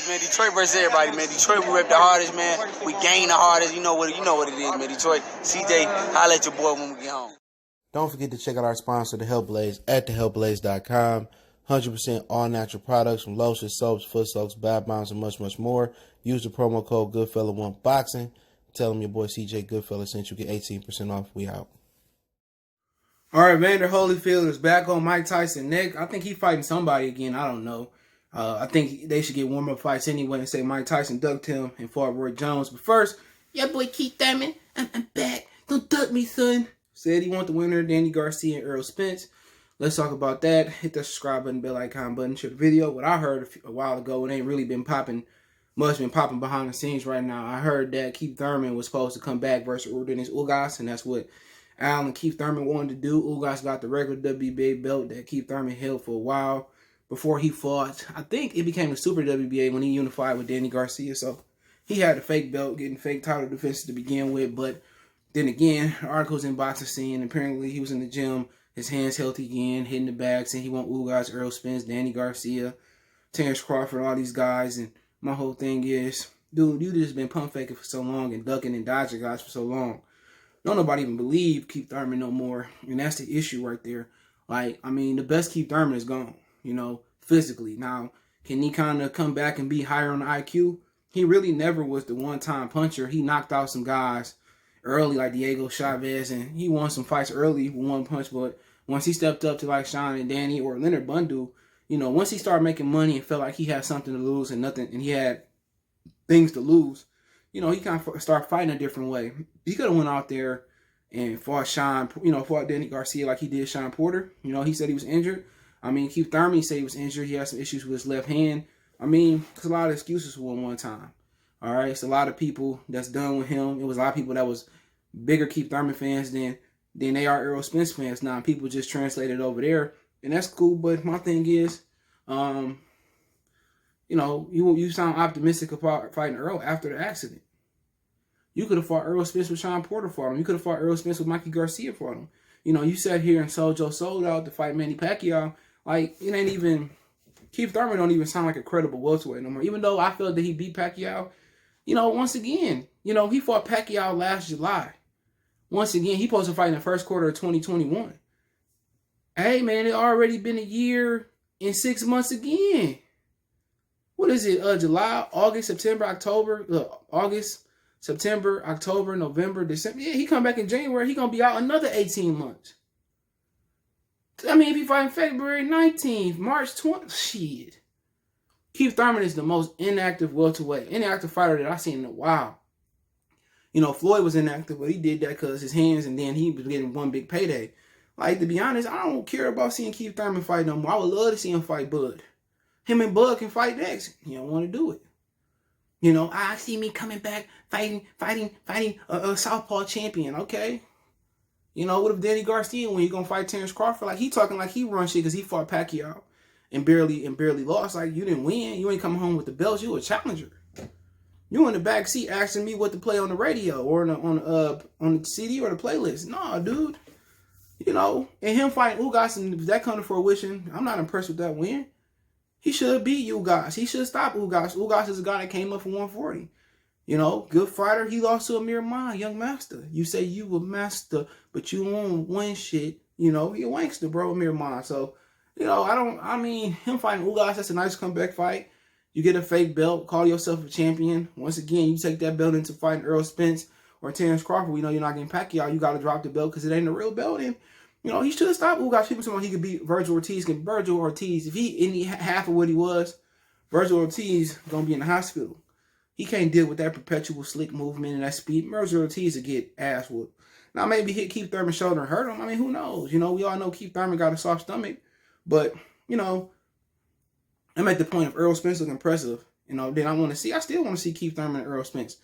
man. Detroit versus everybody, man. Detroit, we rep the hardest, man. We gain the hardest. You know what it is, man. Detroit, CJ, holla at your boy when we get home. Don't forget to check out our sponsor, The Health Blaze, at thehealthblaze.com. 100% all natural products from lotions, soaps, foot soaks, bath bombs, and much, much more. Use the promo code Goodfella1Boxing. Tell them your boy CJ Goodfella sent you. Get 18% off. We out. All right, Evander Holyfield is back on Mike Tyson neck. I think he's fighting somebody again. I don't know. I think they should get warm-up fights anyway and say Mike Tyson ducked him and fought Roy Jones. But first, yeah, boy Keith Thurman, I'm back. Don't duck me, son. Said he want the winner, Danny Garcia and Errol Spence. Let's talk about that. Hit the subscribe button, bell icon button, share the video. What I heard a while ago, it ain't really been popping, much been popping behind the scenes right now. I heard that Keith Thurman was supposed to come back versus Urdanis Ugas, and that's what Al and Keith Thurman wanted to do. Ugas got the regular WBA belt that Keith Thurman held for a while before he fought. I think it became the Super WBA when he unified with Danny Garcia, so he had the fake belt, getting fake title defenses to begin with, but then again, articles in boxing scene, apparently he was in the gym, his hands healthy again, hitting the bag, saying he want Ugas, Errol Spence, Danny Garcia, Terrence Crawford, all these guys. And my whole thing is, dude, you just been pump faking for so long and ducking and dodging guys for so long. Don't nobody even believe Keith Thurman no more. And that's the issue right there. Like, I mean, the best Keith Thurman is gone, you know, physically. Now, can he kind of come back and be higher on the IQ? He really never was the one-time puncher. He knocked out some guys early, like Diego Chavez, and he won some fights early with one punch, but once he stepped up to like Sean and Danny or Leonard Bundu, you know, once he started making money and felt like he had something to lose and nothing, and he had things to lose, you know, he kind of started fighting a different way. He could have went out there and fought fought Danny Garcia like he did Sean Porter. You know, he said he was injured. I mean, Keith Thurman said he was injured. He had some issues with his left hand. I mean, there's a lot of excuses for one time. All right, it's a lot of people that's done with him. It was a lot of people that was bigger Keith Thurman fans than they are Errol Spence fans now. People just translated over there, and that's cool. But my thing is, you know, you sound optimistic about fighting Errol after the accident. You could have fought Errol Spence with Sean Porter fought him. You could have fought Errol Spence with Mikey Garcia fought him. You know, you sat here and sold your soul out to fight Manny Pacquiao. Like, it ain't even, Keith Thurman don't even sound like a credible welterweight no more. Even though I felt that he beat Pacquiao, you know, once again, you know, he fought Pacquiao last July. Once again, he supposed to fight in the first quarter of 2021. Hey, man, it already been a year and 6 months again. What is it? July, August, September, October. Look, August, September, October, November, December. Yeah, he come back in January. He going to be out another 18 months. I mean, if he fight February 19th, March 20th, shit. Keith Thurman is the most inactive welterweight, inactive fighter that I've seen in a while. You know, Floyd was inactive, but he did that because his hands, and then he was getting one big payday. Like, to be honest, I don't care about seeing Keith Thurman fight no more. I would love to see him fight Bud. Him and Bud can fight next. He don't want to do it. You know, I see me coming back, fighting a Southpaw champion, okay? You know, what if Danny Garcia, when he gonna fight Terrence Crawford, like, he talking like he run shit because he fought Pacquiao and barely lost. Like, you didn't win. You ain't coming home with the belts. You a challenger. You in the back seat asking me what to play on the radio or on the CD or the playlist. Nah, dude. You know, and him fighting Ugas, and if that come to fruition, I'm not impressed with that win. He should beat Ugas. He should stop Ugas. Ugas is a guy that came up for 140. You know, good fighter. He lost to Amir Khan, young master. You say you a master, but you won't win shit. You know, he a wankster, bro, Amir Khan. So, you know, I mean, him fighting Ugas, that's a nice comeback fight. You get a fake belt, call yourself a champion. Once again, you take that belt into fighting Errol Spence or Terrence Crawford. We know you're not getting Pacquiao. You got to drop the belt because it ain't a real belt. And, you know, he should have stopped Ugas. People saying he could beat Virgil Ortiz. Virgil Ortiz, if he any half of what he was, Virgil Ortiz going to be in the hospital. He can't deal with that perpetual slick movement and that speed. Virgil Ortiz will get ass whooped. Now, maybe hit Keith Thurman's shoulder and hurt him. I mean, who knows? You know, we all know Keith Thurman got a soft stomach. But, you know, I'm at the point of Errol Spence looking impressive. You know, then I still want to see Keith Thurman and Errol Spence.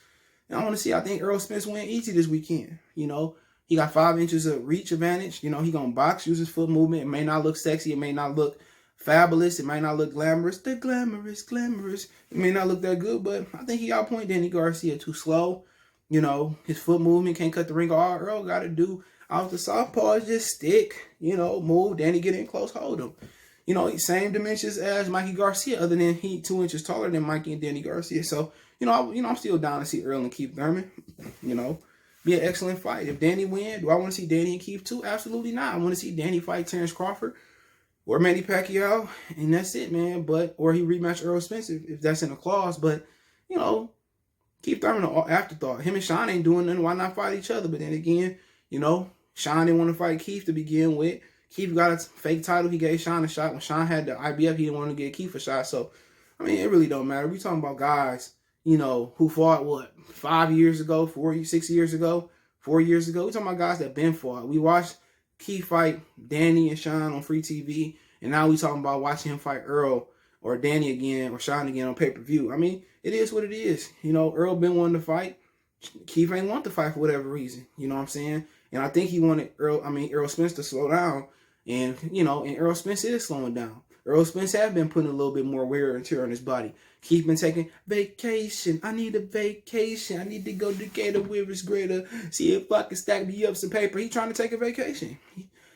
And I think Errol Spence win easy this weekend. You know, he got 5 inches of reach advantage. You know, he going to box, use his foot movement. It may not look sexy. It may not look fabulous. It might not look glamorous. The glamorous. It may not look that good, but I think he outpoint Danny Garcia. Too slow. You know, his foot movement can't cut the ring. All Earl got to do out the southpaw is just stick. You know, move. Danny get in close, hold him. Same dimensions as Mikey Garcia, other than he 2 inches taller than Mikey and Danny Garcia. So, I'm still down to see Errol and Keith Thurman. Be an excellent fight. If Danny win, do I want to see Danny and Keith too? Absolutely not. I want to see Danny fight Terrence Crawford or Manny Pacquiao, and that's it, man. Or he rematch Errol Spence if that's in the clause. But, Keith Thurman an afterthought. Him and Sean ain't doing nothing. Why not fight each other? But then again, Sean didn't want to fight Keith to begin with. Keith got a fake title. He gave Sean a shot. When Sean had the IBF, he didn't want to give Keith a shot. So, it really don't matter. We talking about guys, who fought, 5 years ago, 6 years ago, 4 years ago. We talking about guys that been fought. We watched Keith fight Danny and Sean on free TV, and now we talking about watching him fight Errol or Danny again or Sean again on pay-per-view. It is what it is. Errol been wanting to fight. Keith ain't want to fight for whatever reason. You know what I'm saying? And I think he wanted Errol Spence to slow down. And, and Errol Spence is slowing down. Errol Spence have been putting a little bit more wear and tear on his body. Keith been taking vacation. I need a vacation. I need to go to Gator Rivers Greater. See if I can stack me up some paper. He trying to take a vacation.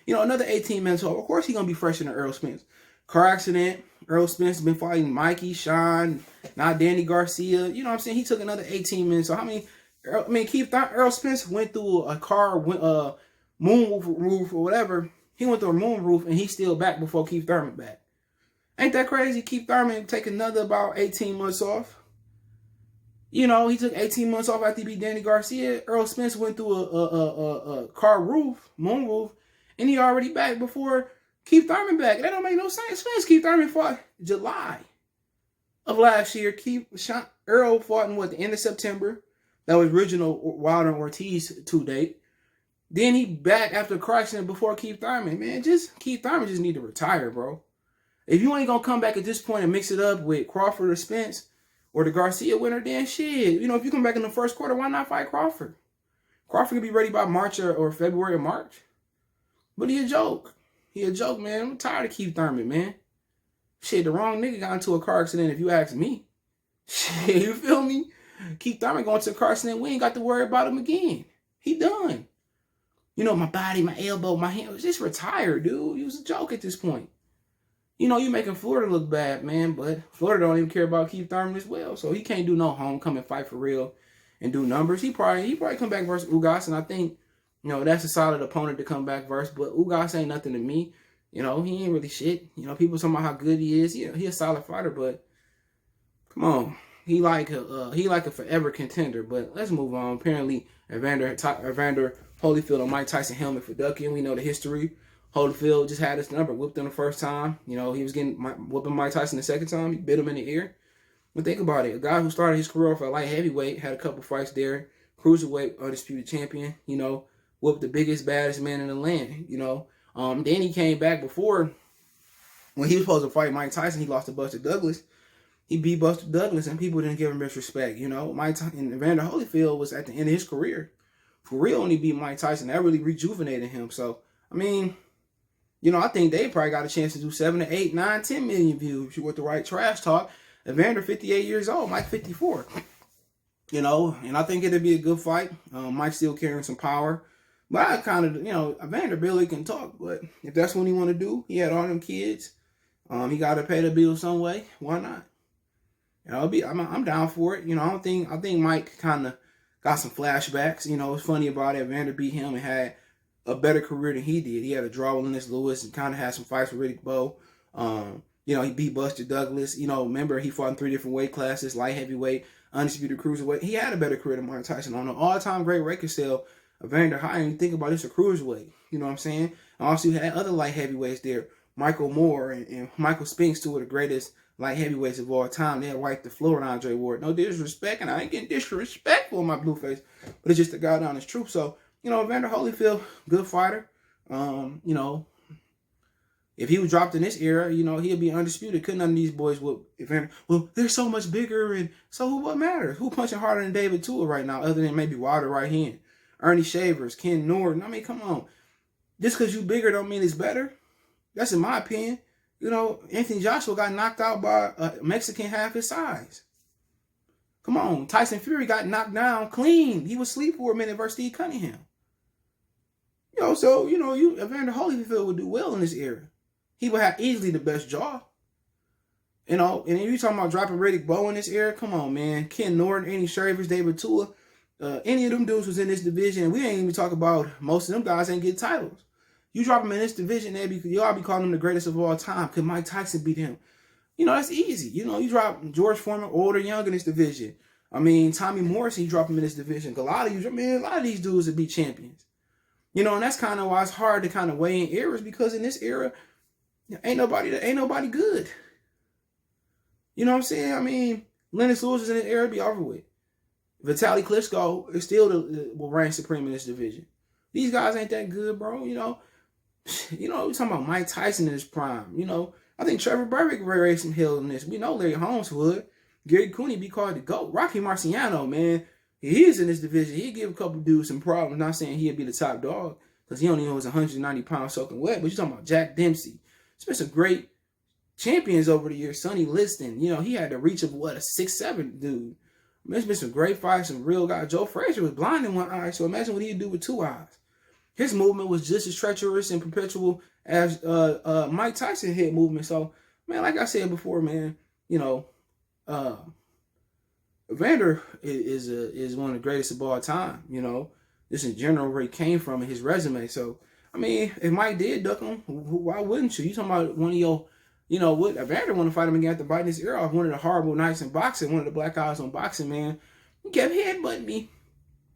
Another 18 minutes off. Of course he going to be fresher than Errol Spence. Car accident. Errol Spence been fighting Mikey, Sean, not Danny Garcia. You know what I'm saying? He took another 18 minutes. So Errol Spence went through a car, moon roof or whatever. He went through a moon roof and he's still back before Keith Thurman back. Ain't that crazy? Keith Thurman take another about 18 months off. He took 18 months off after he beat Danny Garcia. Errol Spence went through a car roof, moon roof, and he already back before Keith Thurman back. That don't make no sense. Keith Thurman fought July of last year. Errol fought in the end of September. That was original Wilder and Ortiz 2 date. Then he back after crashing before Keith Thurman. Man, Keith Thurman just need to retire, bro. If you ain't going to come back at this point and mix it up with Crawford or Spence or the Garcia winner, then shit. If you come back in the first quarter, why not fight Crawford? Crawford could be ready by March or February or March. But he a joke. He a joke, man. I'm tired of Keith Thurman, man. Shit, the wrong nigga got into a car accident if you ask me. Shit, you feel me? Keith Thurman going to a car accident, we ain't got to worry about him again. He done. My body, my elbow, my hand was just retired, dude. He was a joke at this point. You making Florida look bad, man, but Florida don't even care about Keith Thurman as well. So he can't do no homecoming fight for real and do numbers. He probably come back versus Ugas, and I think, that's a solid opponent to come back versus, but Ugas ain't nothing to me. He ain't really shit. People talking about how good he is. He a solid fighter, but come on. He like a forever contender, but let's move on. Apparently, Evander Holyfield and Mike Tyson helmet for ducking. We know the history. Holyfield just had his number, whipped him the first time. He was whooping Mike Tyson the second time. He bit him in the ear. But think about it. A guy who started his career off at light heavyweight, had a couple fights there. Cruiserweight, undisputed champion. Whooped the biggest, baddest man in the land. Then he came back before, when he was supposed to fight Mike Tyson, he lost to Buster Douglas. He beat Buster Douglas, and people didn't give him respect. Mike Tyson and Evander Holyfield was at the end of his career. For real, when he beat Mike Tyson, that really rejuvenated him. So, I think they probably got a chance to do 7 to 8, 9, 10 million views with the right trash talk. Evander, 58 years old, Mike 54. And I think it'd be a good fight. Mike still carrying some power. But I kind of, Evander barely can talk. But if that's what he want to do, he had all them kids. He got to pay the bill some way. Why not? I'm down for it. I think Mike kind of got some flashbacks. It's funny about it. Evander beat him and had a better career than he did. He had a draw with Lennox Lewis and kind of had some fights with Riddick Bowe. He beat Buster Douglas. Remember he fought in 3 different weight classes: light heavyweight, undisputed cruiserweight. He had a better career than Mike Tyson. On an all-time great record sale, Evander high. And you think about this, a cruiserweight. You know what I'm saying? And also you had other light heavyweights there: Michael Moore and Michael Spinks, two of the greatest light heavyweights of all time. They had wiped the floor with Andre Ward. No disrespect, and I ain't getting disrespectful in my blue face, but it's just the goddamn honest truth. So, Evander Holyfield, good fighter. If he was dropped in this era, he'd be undisputed. Couldn't none of these boys whoop Evander. Well, they're so much bigger, and so what matters? Who punching harder than David Tua right now, other than maybe Wilder right hand? Ernie Shavers, Ken Norton. Come on. Just because you bigger don't mean it's better. That's in my opinion. Anthony Joshua got knocked out by a Mexican half his size. Come on. Tyson Fury got knocked down clean. He was asleep for a minute versus Steve Cunningham. Evander Holyfield would do well in this era. he would have easily the best jaw. You know, and you talking about dropping Riddick Bowe in this era? Come on, man. Ken Norton, Andy Shavers, David Tua, any of them dudes was in this division, and we ain't even talk about most of them guys ain't get titles. You drop them in this division, y'all be calling them the greatest of all time. Could Mike Tyson beat him? You know, that's easy. You know, you drop George Foreman, old or young in this division. I mean, Tommy Morrison, you drop him in this division. A lot of these dudes would be champions. You know, and that's kind of why it's hard to kind of weigh in eras, because in this era, ain't nobody good. You know what I'm saying? I mean, Lennox Lewis is in this era, be over with. Vitaly Klitschko is still will reign supreme in this division. These guys ain't that good, bro. You know, we talking about Mike Tyson in his prime. You know, I think Trevor Berbick raised some hell in this. We know Larry Holmes would. Gary Cooney be called the GOAT. Rocky Marciano, man, he is in this division. He'd give a couple dudes some problems. Not saying he'd be the top dog, because he only was 190 pounds soaking wet. But you're talking about Jack Dempsey. It's been some great champions over the years. Sonny Liston, you know, he had the reach of a 6'7" dude. There's been some great fights, some real guys. Joe Frazier was blind in one eye, so imagine what he'd do with two eyes. His movement was just as treacherous and perpetual as Mike Tyson hit movement. So, man, like I said before, man, you know, Evander is one of the greatest of all time. You know, just in general where he came from and his resume. So, I mean, if Mike did duck him, why wouldn't you? You talking about one of your, you know, what Evander want to fight him again after biting his ear off. One of the horrible nights in boxing, one of the black eyes on boxing, man. He kept headbutting me.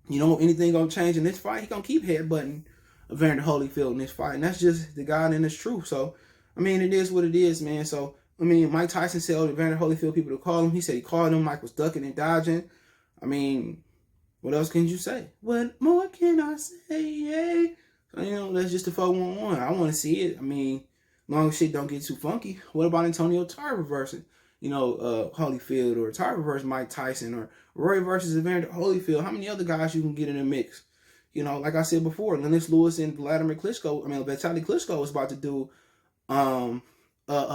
You know, anything gonna change in this fight? He gonna keep headbutting Evander Holyfield in this fight, and that's just the God and his truth. So, I mean, it is what it is, man. So, I mean, Mike Tyson said Evander Holyfield people to call him. He said he called him. Mike was ducking and dodging. I mean, what else can you say? What more can I say? Yeah. So, you know, that's just the 4-1-1. I want to see it. I mean, long as shit don't get too funky. What about Antonio Tarver versus, you know, Holyfield, or Tarver versus Mike Tyson, or Roy versus Evander Holyfield? How many other guys you can get in the mix? You know, like I said before, Lennox Lewis and Vitaly Klitschko was about to do an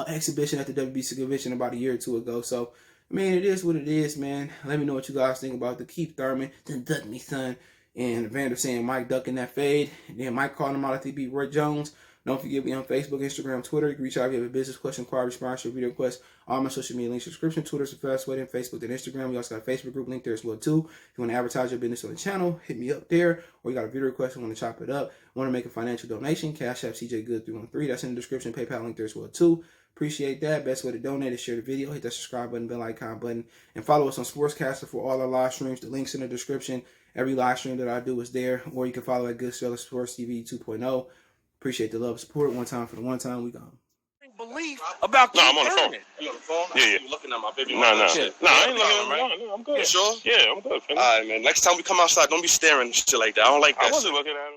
exhibition at the WBC convention about a year or two ago. So, I mean, it is what it is, man. Let me know what you guys think about the Keith Thurman, then duck me, son. And Evander saying Mike ducking that fade. And then Mike calling him out after he beat Roy Jones. Don't forget me on Facebook, Instagram, Twitter. You can reach out if you have a business question, inquiry, sponsor, video request. All my social media links, subscription. Twitter's the fast way, then Facebook, then Instagram. We also got a Facebook group link there as well, too. If you want to advertise your business on the channel, hit me up there. Or you got a video request and want to chop it up, want to make a financial donation, Cash App CJ Good 313. That's in the description. PayPal link there as well, too. Appreciate that. Best way to donate is share the video, hit that subscribe button, bell icon button, and follow us on Sportscastr for all our live streams. The link's in the description. Every live stream that I do is there. Or you can follow at Good Seller Sports TV 2.0. Appreciate the love and support. One time for the one time. We gone. Belief about No, I'm on the phone. You on the phone? Yeah. You looking at my baby? No, I ain't looking right? at him. No, I'm good. You sure? Yeah, I'm good. All right, man. Next time we come outside, don't be staring and shit like that. I don't like that. I wasn't looking at him.